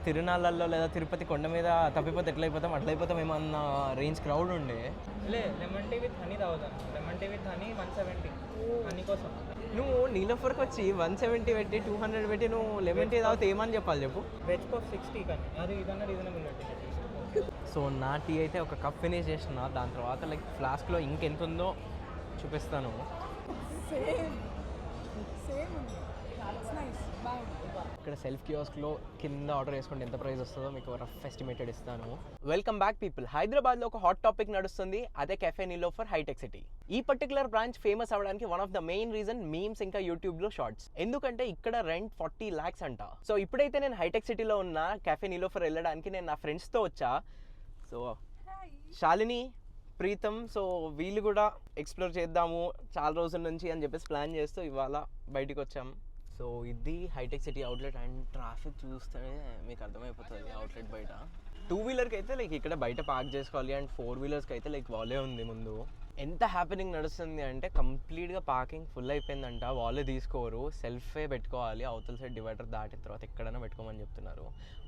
తిరునాళ్ళల్లో లేదా తిరుపతి కొండ మీద తప్పిపోతే అట్లయిపోతాం ఏమన్నా రేంజ్ క్రౌడ్ ఉండే. లెమన్ టీ విత్ హనీ తాగుతాను. Lemon tea with honey 170 honey కోసం. నువ్వు నీలోఫర్కి వచ్చి 170 పెట్టి 200 పెట్టి నువ్వు లెమన్ టీ తాగితే ఏమని చెప్పాలి చెప్పు. వెజ్ పఫ్ 60 కానీ అది ఇదన్నా రీజనబుల్ పెట్టి. సో నా టీ అయితే ఒక కప్ ఫినిష్ చేసిన, దాని తర్వాత లైక్ ఫ్లాస్క్లో ఇంకెంత ఉందో చూపిస్తాను. ఇక్కడ సెల్ఫ్ కియోస్క్లో కింద ఆర్డర్ చేసుకుంటే ఎంత ప్రైస్ వస్తుందో మీకు రఫ్ ఎస్టిమేటెడ్ ఇస్తాను. Welcome back people. హైదరాబాద్లో ఒక హాట్ టాపిక్ నడుస్తుంది, అదే కెఫే నీలోఫర్ హైటెక్ సిటీ. ఈ పర్టికులర్ బ్రాంచ్ ఫేమస్ అవ్వడానికి one of the main reason memes ఇంకా యూట్యూబ్లో షార్ట్స్. ఎందుకంటే ఇక్కడ రెంట్ 40 lakhs అంట. సో ఇప్పుడైతే నేను హైటెక్ సిటీలో ఉన్న కెఫే నీలోఫర్ వెళ్ళడానికి నేను నా ఫ్రెండ్స్తో వచ్చా. సో శాలిని, ప్రీతం, సో వీళ్ళు కూడా ఎక్స్ప్లోర్ చేద్దాము చాలా రోజుల నుంచి అని చెప్పేసి ప్లాన్ చేస్తూ ఇవాళ బయటికి వచ్చాం. సో ఇది హైటెక్ సిటీ అవుట్లెట్ అండ్ ట్రాఫిక్ చూస్తే మీకు అర్థమైపోతుంది అవుట్లెట్ బయట. 2-wheelerకి అయితే లైక్ ఇక్కడ బయట పార్క్ చేసుకోవాలి అండ్ 4-wheelersకి అయితే లైక్ వాలే ఉంది ముందు. ఎంత హ్యాపెనింగ్ నడుస్తుంది అంటే కంప్లీట్గా పార్కింగ్ ఫుల్ అయిపోయిందంట. వాళ్ళే తీసుకోరు, సెల్ఫే పెట్టుకోవాలి. అవతల సైడ్ డివైడర్ దాటిన తర్వాత ఎక్కడైనా పెట్టుకోమని చెప్తున్నారు.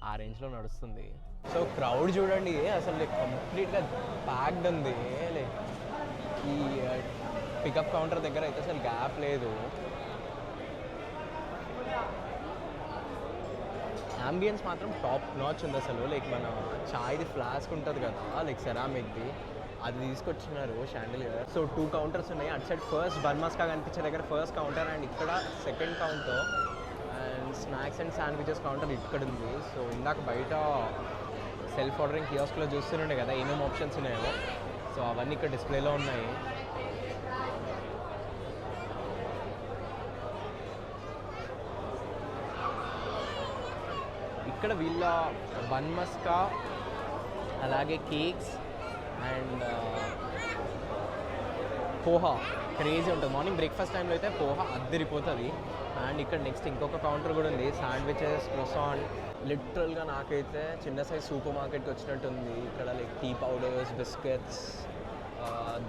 ఆ రేంజ్లో నడుస్తుంది. సో క్రౌడ్ చూడండి, అసలు లైక్ కంప్లీట్గా ప్యాక్డ్ ఉంది. లైక్ ఈ పికప్ కౌంటర్ దగ్గర అయితే అసలు గ్యాప్ లేదు. అంబియన్స్ మాత్రం టాప్ నాచ్ ఉంది అసలు. లైక్ మన చాయ్ది ఫ్లాస్క్ ఉంటుంది కదా, లైక్ సెరామిక్ది, అది తీసుకొచ్చినారు షాండిలియర్. సో 2 counters ఉన్నాయి. అటు సైడ్ ఫస్ట్ బర్మాస్కా కనిపించే దగ్గర ఫస్ట్ కౌంటర్ అండ్ ఇక్కడ second counter and snacks and sandwiches counter ఇక్కడ ఉంది. సో ఇందాక బయట సెల్ఫ్ ఆర్డరింగ్ కియోస్క్లో చూస్తుండే కదా ఏమేమి ఆప్షన్స్ ఉన్నాయో, సో అవన్నీ ఇక్కడ డిస్ప్లేలో ఉన్నాయి. ఇక్కడ వీళ్ళ బన్ మస్కా అలాగే కేక్స్ అండ్ పోహా క్రేజీ ఉంటుంది. మార్నింగ్ బ్రేక్ఫాస్ట్ టైంలో అయితే పోహా అద్దరిపోతుంది. అండ్ ఇక్కడ నెక్స్ట్ ఇంకొక కౌంటర్ కూడా ఉంది, శాండ్విచెస్, క్రోసాంట్. లిటరల్గా నాకైతే చిన్న సైజ్ సూపర్ మార్కెట్కి వచ్చినట్టు ఉంది. ఇక్కడ like tea powders, biscuits,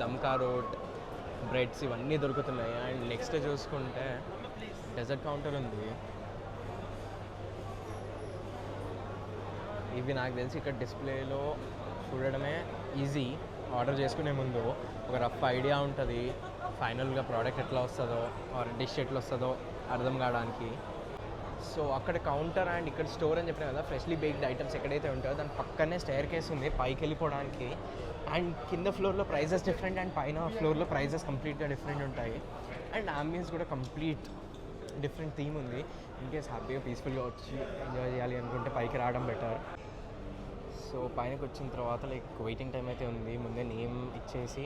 dum ka roat, breads ఇవన్నీ దొరుకుతున్నాయి. అండ్ నెక్స్ట్ చూసుకుంటే డెజర్ట్ కౌంటర్ ఉంది. ఇవి నాకు తెలిసి ఇక్కడ డిస్ప్లేలో చూడడమే ఈజీ. ఆర్డర్ చేసుకునే ముందు ఒక రఫ్ ఐడియా ఉంటుంది, ఫైనల్గా ప్రోడక్ట్ ఎట్లా వస్తుందో ఆర్ డిష్ ఎట్లా వస్తుందో అర్థం కావడానికి. సో అక్కడ కౌంటర్ అండ్ ఇక్కడ స్టోర్ అని చెప్పిన కదా, ఫ్రెష్లీ బేక్డ్ ఐటమ్స్ ఎక్కడైతే ఉంటాయో దాని పక్కనే స్టైర్ కేస్ ఉంది పైకి వెళ్ళిపోవడానికి. అండ్ కింద ఫ్లోర్లో ప్రైజెస్ డిఫరెంట్ అండ్ పైన ఫ్లోర్లో ప్రైజెస్ కంప్లీట్గా డిఫరెంట్ ఉంటాయి. అండ్ అంబియన్స్ కూడా కంప్లీట్ డిఫరెంట్ థీమ్ ఉంది. ఇన్ కేస్ హ్యాపీగా పీస్ఫుల్గా వచ్చి ఎంజాయ్ చేయాలి అనుకుంటే పైకి రావడం బెటర్. సో పైనకి వచ్చిన తర్వాత లైక్ వెయిటింగ్ టైం అయితే ఉంది. ముందే నేమ్ ఇచ్చేసి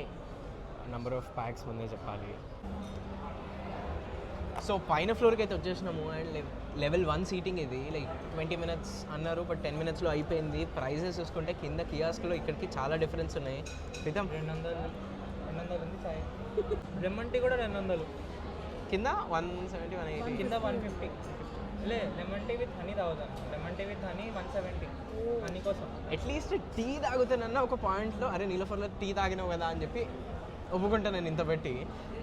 నెంబర్ ఆఫ్ ప్యాక్స్ ముందే చెప్పాలి. సో పైన ఫ్లోర్కి అయితే వచ్చేసినాము. అండ్ లెవెల్ 1 సీటింగ్ ఇది. లైక్ 20 minutes అన్నారు, బట్ 10 minutesలో అయిపోయింది. ప్రైజెస్ చూసుకుంటే కింద కియాస్క్లో ఇక్కడికి చాలా డిఫరెన్స్ ఉన్నాయి. క్రితం 200 ఉంది చాయ్. లెమన్ టీ కూడా 200, కింద 170, 180, కింద 150. లెమన్ టీ విత్ హనీ తాగుతాను. Lemon tea with honey 170 honey కోసం. అట్లీస్ట్ టీ తాగుతానన్నా ఒక పాయింట్లో అరే నీలోఫర్లో టీ తాగినావు కదా అని చెప్పి ఒప్పుకుంటా నేను ఇంత పెట్టి.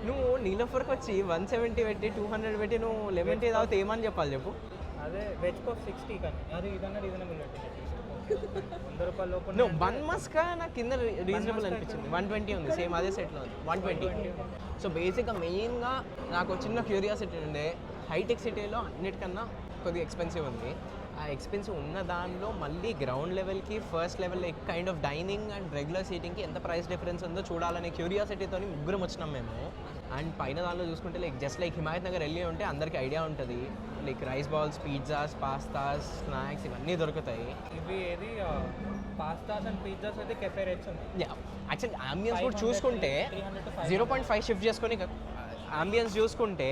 నువ్వు నీలోఫర్కి వచ్చి 170 పెట్టి 200 పెట్టి నువ్వు లెమన్ టీ తాగితే ఏమని చెప్పాలి చెప్పు. అదే వెజ్ పఫ్ 60 కానీ అది ఇదన్నా రీజనబుల్ పెట్టి 100 రూపాయల లోపల. నువ్వు బన్ మస్కా నాకు కింద రీజనబుల్ అనిపించింది. 120 ఉంది, సేమ్ అదే సెట్లో ఉంది 120. సో బేసిక్గా మెయిన్గా నాకు చిన్న క్యూరియాసిటీ ఉండే, హైటెక్ సిటీలో అన్నిటికన్నా కొద్దిగా ఎక్స్పెన్సివ్ ఉంది. ఆ ఎక్స్పెన్సివ్ ఉన్న దానిలో మళ్ళీ గ్రౌండ్ లెవెల్కి ఫస్ట్ లెవెల్లో kind of dining and regular సీటింగ్కి ఎంత ప్రైస్ డిఫరెన్స్ ఉందో చూడాలనే క్యూరియాసిటీతో ముగ్గురం వచ్చినాం మేము. అండ్ పైన దానిలో చూసుకుంటే like just like Himayat Nagar వెళ్ళి ఉంటే అందరికీ ఐడియా ఉంటుంది. Like rice balls, pizzas, pastas, snacks ఇవన్నీ దొరుకుతాయి. ఇవి ఏది పాస్తాస్ అండ్ పిజ్జాస్ అయితే కెఫే రేట్స్ ఉన్నాయి. యాక్చువల్లీ అంబియన్స్ కూడా చూసుకుంటే 0.5 షిఫ్ట్ చేసుకొని అంబియన్స్ చూసుకుంటే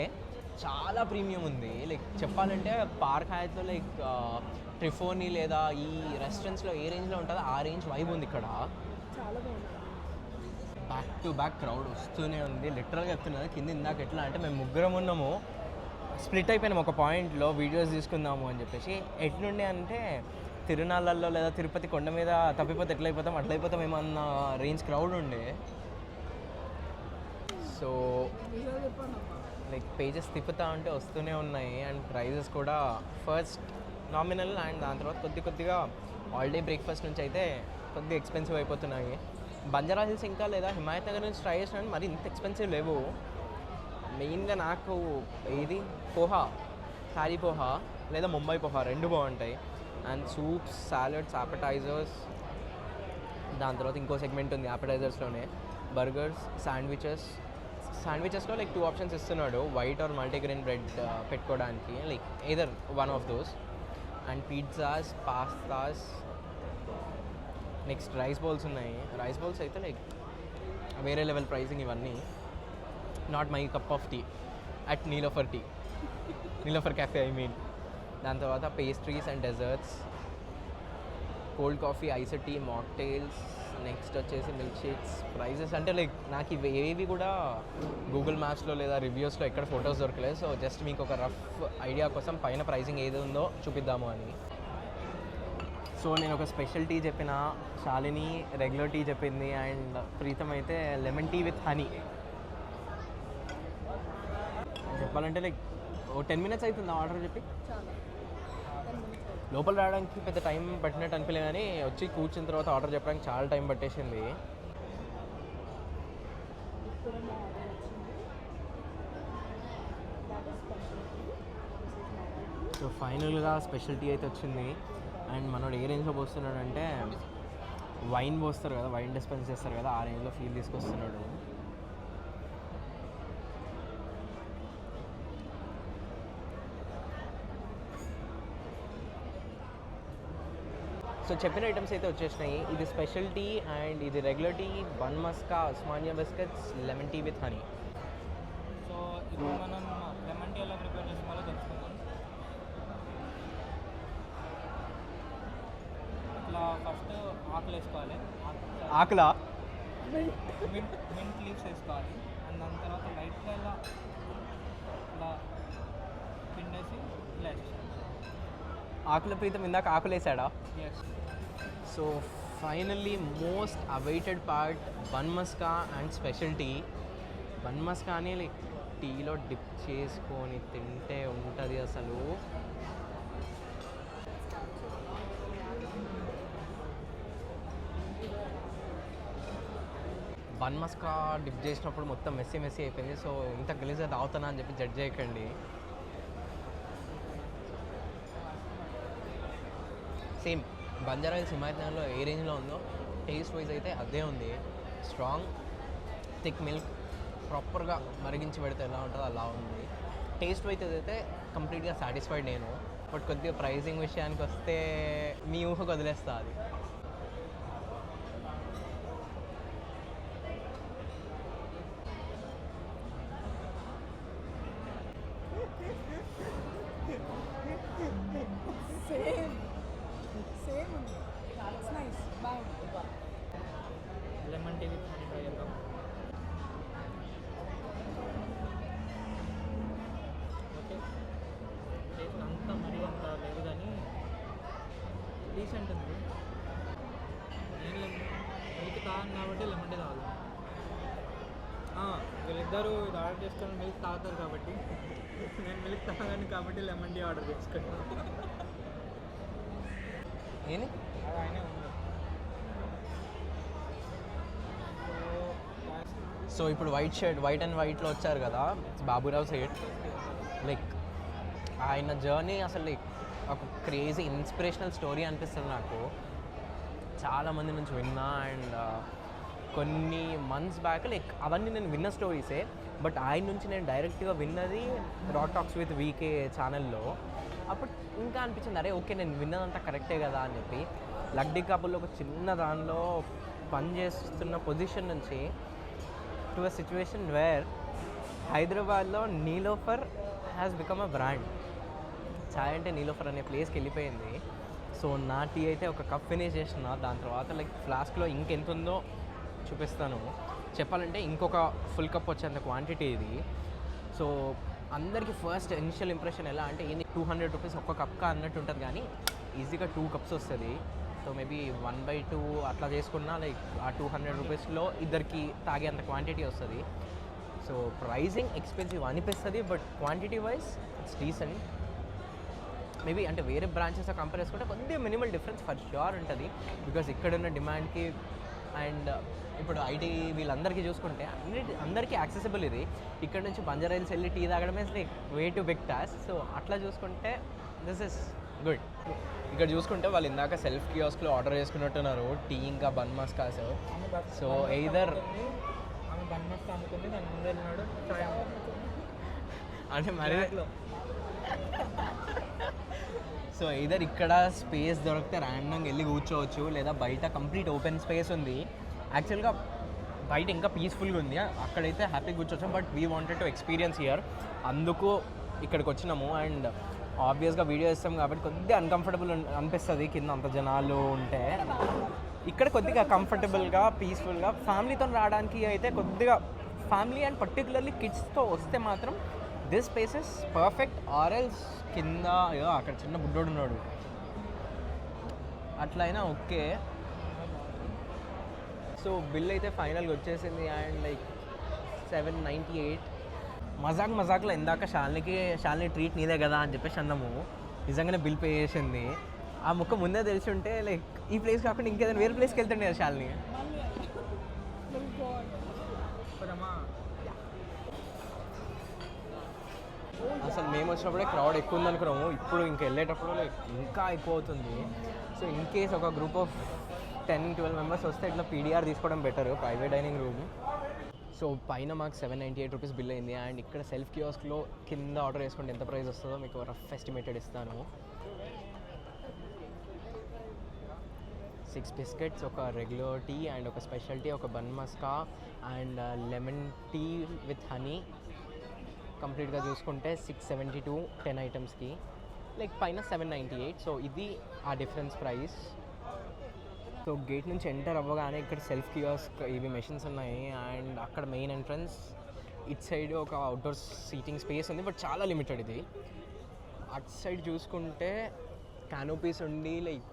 చాలా ప్రీమియం ఉంది. లైక్ చెప్పాలంటే పార్క్ హయాత్లో లైక్ ట్రిఫోనీ లేదా ఈ రెస్టారెంట్స్లో ఏ రేంజ్లో ఉంటుందో ఆ రేంజ్ వైబ్ ఉంది ఇక్కడ. చాలా బాగుంది. బ్యాక్ టు బ్యాక్ క్రౌడ్ వస్తూనే ఉంది. లిటరల్గా చెప్తున్నది. కింద ఇందాక ఎట్లా అంటే మేము ముగ్గురం ఉన్నాము, స్ప్లిట్ అయిపోయినాము ఒక పాయింట్లో వీడియోస్ తీసుకుందాము అని చెప్పేసి. ఎట్లుండే అంటే తిరునాళ్ళల్లో లేదా తిరుపతి కొండ మీద తప్పిపోతే అట్లయిపోతాం ఏమన్నా రేంజ్ క్రౌడ్ ఉండే. సో లైక్ పేజెస్ తిప్పుతా ఉంటే వస్తూనే ఉన్నాయి. అండ్ ప్రైజెస్ కూడా ఫస్ట్ నామినల్, అండ్ దాని తర్వాత కొద్దిగా ఆల్ డే బ్రేక్ఫాస్ట్ నుంచి అయితే కొద్దిగా ఎక్స్పెన్సివ్ అయిపోతున్నాయి. బంజారా హిల్స్ ఇంకా లేదా హిమాయత్ నగర్ నుంచి ట్రై చేసినా మరి ఇంత ఎక్స్పెన్సివ్ లేవు. మెయిన్గా నాకు ఏది పోహా, థాలీ పోహా లేదా ముంబై పోహా రెండు బాగుంటాయి. అండ్ సూప్స్, సాలడ్స్, యాపటైజర్స్, దాని తర్వాత ఇంకో సెగ్మెంట్ ఉంది యాపటైజర్స్లోనే బర్గర్స్, శాండ్విచెస్లో లైక్ 2 ఆప్షన్స్ ఇస్తున్నాడు, వైట్ ఆర్ మల్టీగ్రెయిన్ బ్రెడ్ పెట్టుకోవడానికి, like either one of those. And pizzas, pastas, next rice bowls ఉన్నాయి. రైస్ బౌల్స్ అయితే లైక్ వేరే లెవెల్ ప్రైసింగ్ ఇవన్నీ. Not my cup of tea at Niloufer cafe I mean. దాని తర్వాత pastries and desserts, cold coffee, ice tea, mocktails, next వచ్చేసి milk shakes. Prices అంటే like నాకు ఇవి ఏవి కూడా గూగుల్ మ్యాప్స్లో లేదా రివ్యూస్లో ఎక్కడ ఫొటోస్ దొరకలేదు. సో జస్ట్ మీకు ఒక రఫ్ ఐడియా కోసం పైన ప్రైజింగ్ ఏది ఉందో చూపిద్దాము అని. సో నేను ఒక స్పెషల్ టీ చెప్పిన, శాలిని రెగ్యులర్ టీ చెప్పింది, అండ్ ప్రీతం అయితే లెమన్ టీ విత్ హనీ. చెప్పాలంటే లైక్ ఓ 10 minutes అవుతుంది ఆర్డర్ చెప్పి. లోపల రావడానికి పెద్ద టైం పట్టినట్టు అనిపించలేదు, కానీ వచ్చి కూర్చున్న తర్వాత ఆర్డర్ చెప్పడానికి చాలా టైం పట్టేసింది. సో ఫైనల్గా స్పెషల్ టీ అయితే వచ్చింది. అండ్ మనోడు ఏ రేంజ్లో పోస్తున్నాడంటే వైన్ పోస్తారు కదా, వైన్ డిస్పెన్స్ చేస్తారు కదా, ఆ రేంజ్లో ఫీల్ తీసుకొస్తున్నాడు. సో చెప్పిన ఐటమ్స్ అయితే వచ్చేసినాయి. ఇది స్పెషల్ టీ అండ్ ఇది regular tea, bun maska, Osmania biscuits, lemon tea with honey. So ఇప్పుడు మనం లెమన్ టీ ఎలా ప్రిపేర్ చేసుకోవాలో తెలుసుకుందాం. ఇట్లా ఫస్ట్ ఆకులు వేసుకోవాలి, ఆకులా మింట్ లీవ్స్ వేసుకోవాలి. అండ్ దాని తర్వాత లైట్గా ఇలా పిండేసి ఇలా వేసేసాలి. ఆకుల ప్రీతం ఇందాక ఆకులు వేసాడా? Yes. So finally most awaited part bun maska and special tea. Bun మస్కాని లైక్ టీలో డిప్ చేసుకొని తింటే ఉంటుంది అసలు. బన్ మస్కా డిప్ చేసినప్పుడు మొత్తం మెస్సీ అయిపోయింది. సో ఇంత గలీజ్గా తాగుతానా అని చెప్పి జడ్జ్ చేయకండి. సేమ్ బంజారా హిల్స్ హిమాయత్ నగర్లో ఏ రేంజ్లో ఉందో టేస్ట్ వైజ్ అయితే అదే ఉంది. స్ట్రాంగ్ థిక్ మిల్క్ ప్రాపర్గా మరిగించి పెడితే ఎలా ఉంటుందో అలా ఉంది. టేస్ట్ వైజ్ అయితే కంప్లీట్గా సాటిస్ఫైడ్ నేను. బట్ కొద్దిగా ప్రైజింగ్ విషయానికి వస్తే మీ ఊహకు వదిలేస్తా అది. Lemon tea with honey try చేద్దాం. ఓకే, టేస్ట్ అంతా మరీ అంత లేదు కానీ డీసెంట్ ఉంది. నేను మిల్క్ తాగాను కాబట్టి లెమన్ టీ తాగాలి. వీళ్ళిద్దరూ ఇది ఆర్డర్ చేసుకొని మిల్క్ తాగుతారు కాబట్టి నేను మిల్క్ తాగాను కాబట్టి లెమన్ టీ ఆర్డర్ చేసుకున్నాను. ఏంటి అది ఆయనే ఉంది. సో ఇప్పుడు వైట్ అండ్ వైట్లో వచ్చారు కదా బాబురావు సేట్. లైక్ ఆయన జర్నీ అసలు లైక్ ఒక క్రేజీ ఇన్స్పిరేషనల్ స్టోరీ అనిపిస్తుంది నాకు. చాలామంది నుంచి విన్నా. అండ్ కొన్ని మంత్స్ బ్యాక్ లైక్ అవన్నీ నేను విన్న స్టోరీసే, బట్ ఆయన నుంచి నేను డైరెక్ట్గా విన్నది రాక్ టాక్స్ విత్ వీకే ఛానల్లో. అప్పుడు ఇంకా అనిపించింది అరే ఓకే నేను విన్నదంతా కరెక్టే కదా అని చెప్పి. లగ్డీ కబుల్లో ఒక చిన్న దానిలో పనిచేస్తున్న పొజిషన్ నుంచి టు అ సిచ్యువేషన్ వేర్ హైదరాబాద్లో Niloufer has become a brand. చాయ్ అంటే నీలోఫర్ అనే ప్లేస్కి వెళ్ళిపోయింది. సో నా టీ అయితే ఒక కప్ ఫినిష్ చేసిన, దాని తర్వాత లైక్ ఫ్లాస్క్లో ఇంకెంత ఉందో చూపిస్తాను. చెప్పాలంటే ఇంకొక ఫుల్ కప్ వచ్చేంత క్వాంటిటీ ఇది. సో అందరికీ ఫస్ట్ ఇనిషియల్ ఇంప్రెషన్ ఎలా అంటే ఏంది 200 రూపీస్ ఒక్క కప్కా అన్నట్టు ఉంటుంది, కానీ ఈజీగా 2 cups వస్తుంది. సో మేబీ 1/2 అట్లా చేసుకున్నా లైక్ ఆ 200 రూపీస్లో ఇద్దరికి తాగే అంత క్వాంటిటీ వస్తుంది. సో ప్రైజింగ్ ఎక్స్పెన్సివ్ అనిపిస్తుంది, but quantity wise it's decent. Maybe అంటే వేరే బ్రాంచెస్తో కంపేర్ చేసుకుంటే కొద్దిగా మినిమల్ డిఫరెన్స్ ఫర్ ష్యూర్ ఉంటుంది. బికాజ్ ఇక్కడున్న డిమాండ్కి అండ్ ఇప్పుడు ఐటీ వీళ్ళందరికీ చూసుకుంటే అందరికీ యాక్సెసిబుల్ ఇది. ఇక్కడ నుంచి బంజారాయిల్స్ వెళ్ళి టీ తాగడమే like way to big task. So అట్లా చూసుకుంటే దిస్ ఇస్ గుడ్. ఇక్కడ చూసుకుంటే వాళ్ళు ఇందాక సెల్ఫ్ కియోస్క్లో ఆర్డర్ చేసుకున్నట్టున్నారు టీ ఇంకా బన్ మస్కాస్. సో ఎయిదర్ ఆమె బన్ మస్కా అమ్ముకుంది, దాని ముందు వెళ్ళినాడు చాయ్ అంటే మరి సో ఎయిదర్ ఇక్కడ స్పేస్ దొరికితే ర్యాండమ్గా వెళ్ళి కూర్చోవచ్చు, లేదా బయట కంప్లీట్ ఓపెన్ స్పేస్ ఉంది. యాక్చువల్గా బయట ఇంకా పీస్ఫుల్గా ఉంది, అక్కడైతే హ్యాపీగా కూర్చోవచ్చు. But we wanted to experience here, అందుకు ఇక్కడికి వచ్చినాము. అండ్ ఆబ్వియస్గా వీడియో ఇస్తాం కాబట్టి కొద్దిగా అన్కంఫర్టబుల్ అనిపిస్తుంది కింద అంత జనాలు ఉంటే. ఇక్కడ కొద్దిగా కంఫర్టబుల్గా పీస్ఫుల్గా ఫ్యామిలీతో రావడానికి అయితే కొద్దిగా ఫ్యామిలీ అండ్ పర్టికులర్లీ కిడ్స్తో వస్తే మాత్రం దిస్ స్పేస్ ఇస్ పర్ఫెక్ట్. ఆర్ఎల్స్ కింద అక్కడ చిన్న బుడ్డోడు ఉన్నాడు, అట్లయినా ఓకే. సో బిల్ అయితే ఫైనల్గా వచ్చేసింది అండ్ లైక్ 798. మజాక్లో ఇందాక శాలిని ట్రీట్ నీదే కదా అని చెప్పేసి అన్నాము. నిజంగానే బిల్ పే చేసింది. ఆ ముక్క ముందే తెలిసి ఉంటే లైక్ ఈ ప్లేస్ కాకుండా ఇంకేదైనా వేరే ప్లేస్కి వెళ్తుండే కదా శాలిని. అసలు మేము వచ్చినప్పుడే క్రౌడ్ ఎక్కువ ఉంది అనుకున్నాము, ఇప్పుడు ఇంకా వెళ్ళేటప్పుడు లైక్ ఇంకా ఎక్కువ అవుతుంది. సో ఇన్ కేస్ ఒక గ్రూప్ ఆఫ్ 10-12 మెంబర్స్ వస్తే ఇట్లా పీడిఆర్ తీసుకోవడం better, private dining room. So పైన మాకు 798 రూపీస్ బిల్ అయింది. అండ్ ఇక్కడ సెల్ఫ్ కియోస్క్లో కింద ఆర్డర్ చేసుకుంటే ఎంత ప్రైస్ వస్తుందో మీకు రఫ్ ఎస్టిమేటెడ్ ఇస్తాను. 6 బిస్కెట్స్, ఒక రెగ్యులర్ టీ అండ్ ఒక స్పెషల్ టీ, ఒక bun maska and lemon tea with honey. కంప్లీట్గా చూసుకుంటే 672 10 ఐటమ్స్కి, లైక్ పైన 798. సో ఇది ఆ డిఫరెన్స్ ప్రైస్. సో గేట్ నుంచి ఎంటర్ అవ్వగానే ఇక్కడ సెల్ఫ్ కియోస్క్ ఇవి మెషిన్స్ ఉన్నాయి. అండ్ అక్కడ మెయిన్ ఎంట్రన్స్ ఇట్ సైడ్ ఒక అవుట్డోర్ సీటింగ్ స్పేస్ ఉంది, బట్ చాలా లిమిటెడ్ ఇది. అట్ సైడ్ చూసుకుంటే క్యానోపీస్ ఉండి లైక్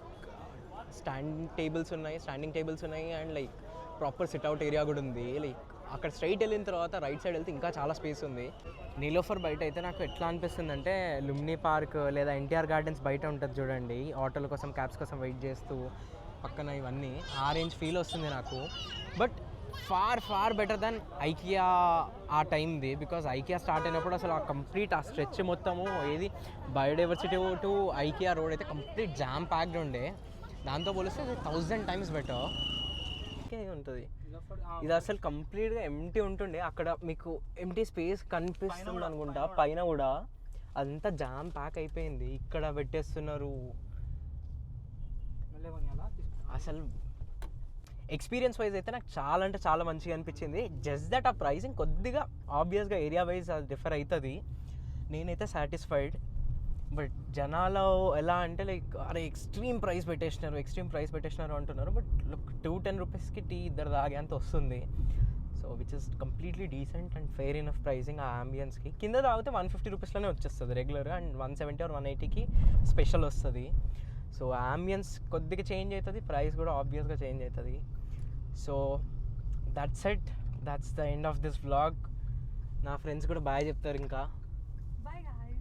స్టాండింగ్ టేబుల్స్ ఉన్నాయి and like proper sit-out area కూడా ఉంది. లైక్ అక్కడ స్ట్రైట్ వెళ్ళిన తర్వాత రైట్ సైడ్ వెళ్తే ఇంకా చాలా స్పేస్ ఉంది. నీలోఫర్ బయట అయితే నాకు ఎట్లా అనిపిస్తుంది అంటే లుమ్నీ పార్క్ లేదా ఎన్టీఆర్ గార్డెన్స్ బయట ఉంటుంది చూడండి, ఆటోల కోసం క్యాబ్స్ కోసం వెయిట్ చేస్తూ పక్కన ఇవన్నీ, ఆ రేంజ్ ఫీల్ వస్తుంది నాకు. But far better than IKEA ఆ టైంది. బికాజ్ ఐకియా స్టార్ట్ అయినప్పుడు అసలు ఆ కంప్లీట్ ఆ స్ట్రెచ్ మొత్తము ఏది బయోడైవర్సిటీ టు ఐకియా రోడ్ అయితే కంప్లీట్ జామ్ ప్యాక్డ్ ఉండే. దాంతో పోలిస్తే 1000 times బెటర్ ఉంటుంది. ఇది అసలు కంప్లీట్గా ఎంటీ ఉంటుండే, అక్కడ మీకు ఎంటీ స్పేస్ కనిపిస్తుంది అనుకుంటా. పైన కూడా అదంతా జామ్ ప్యాక్ అయిపోయింది, ఇక్కడ పెట్టేస్తున్నారు. అసలు ఎక్స్పీరియన్స్ వైజ్ అయితే నాకు చాలా అంటే చాలా మంచిగా అనిపించింది. జస్ట్ దట్ ఆ ప్రైసింగ్ కొద్దిగా ఆబ్వియస్గా ఏరియా వైజ్ అది డిఫర్ అవుతుంది. నేనైతే సాటిస్ఫైడ్. బట్ జనాలు ఎలా అంటే లైక్ అరే ఎక్స్ట్రీమ్ ప్రైస్ పెట్టేసినారు అంటున్నారు. బట్ 210 రూపీస్కి టీ ఇద్దరు తాగేంత వస్తుంది. So which is completely decent and fair enough pricing. ఆ అంబియన్స్కి కింద తాగితే 150 రూపీస్లోనే వచ్చేస్తుంది రెగ్యులర్, అండ్ 170 or 180కి స్పెషల్ వస్తుంది. సో అంబియన్స్ కొద్దిగా చేంజ్ అవుతుంది, ప్రైస్ కూడా ఆబ్వియస్గా చేంజ్ అవుతుంది. So that's it, that's the end of this vlog. నా ఫ్రెండ్స్ కూడా బాయ్ చెప్తారు ఇంకా. Bye guys.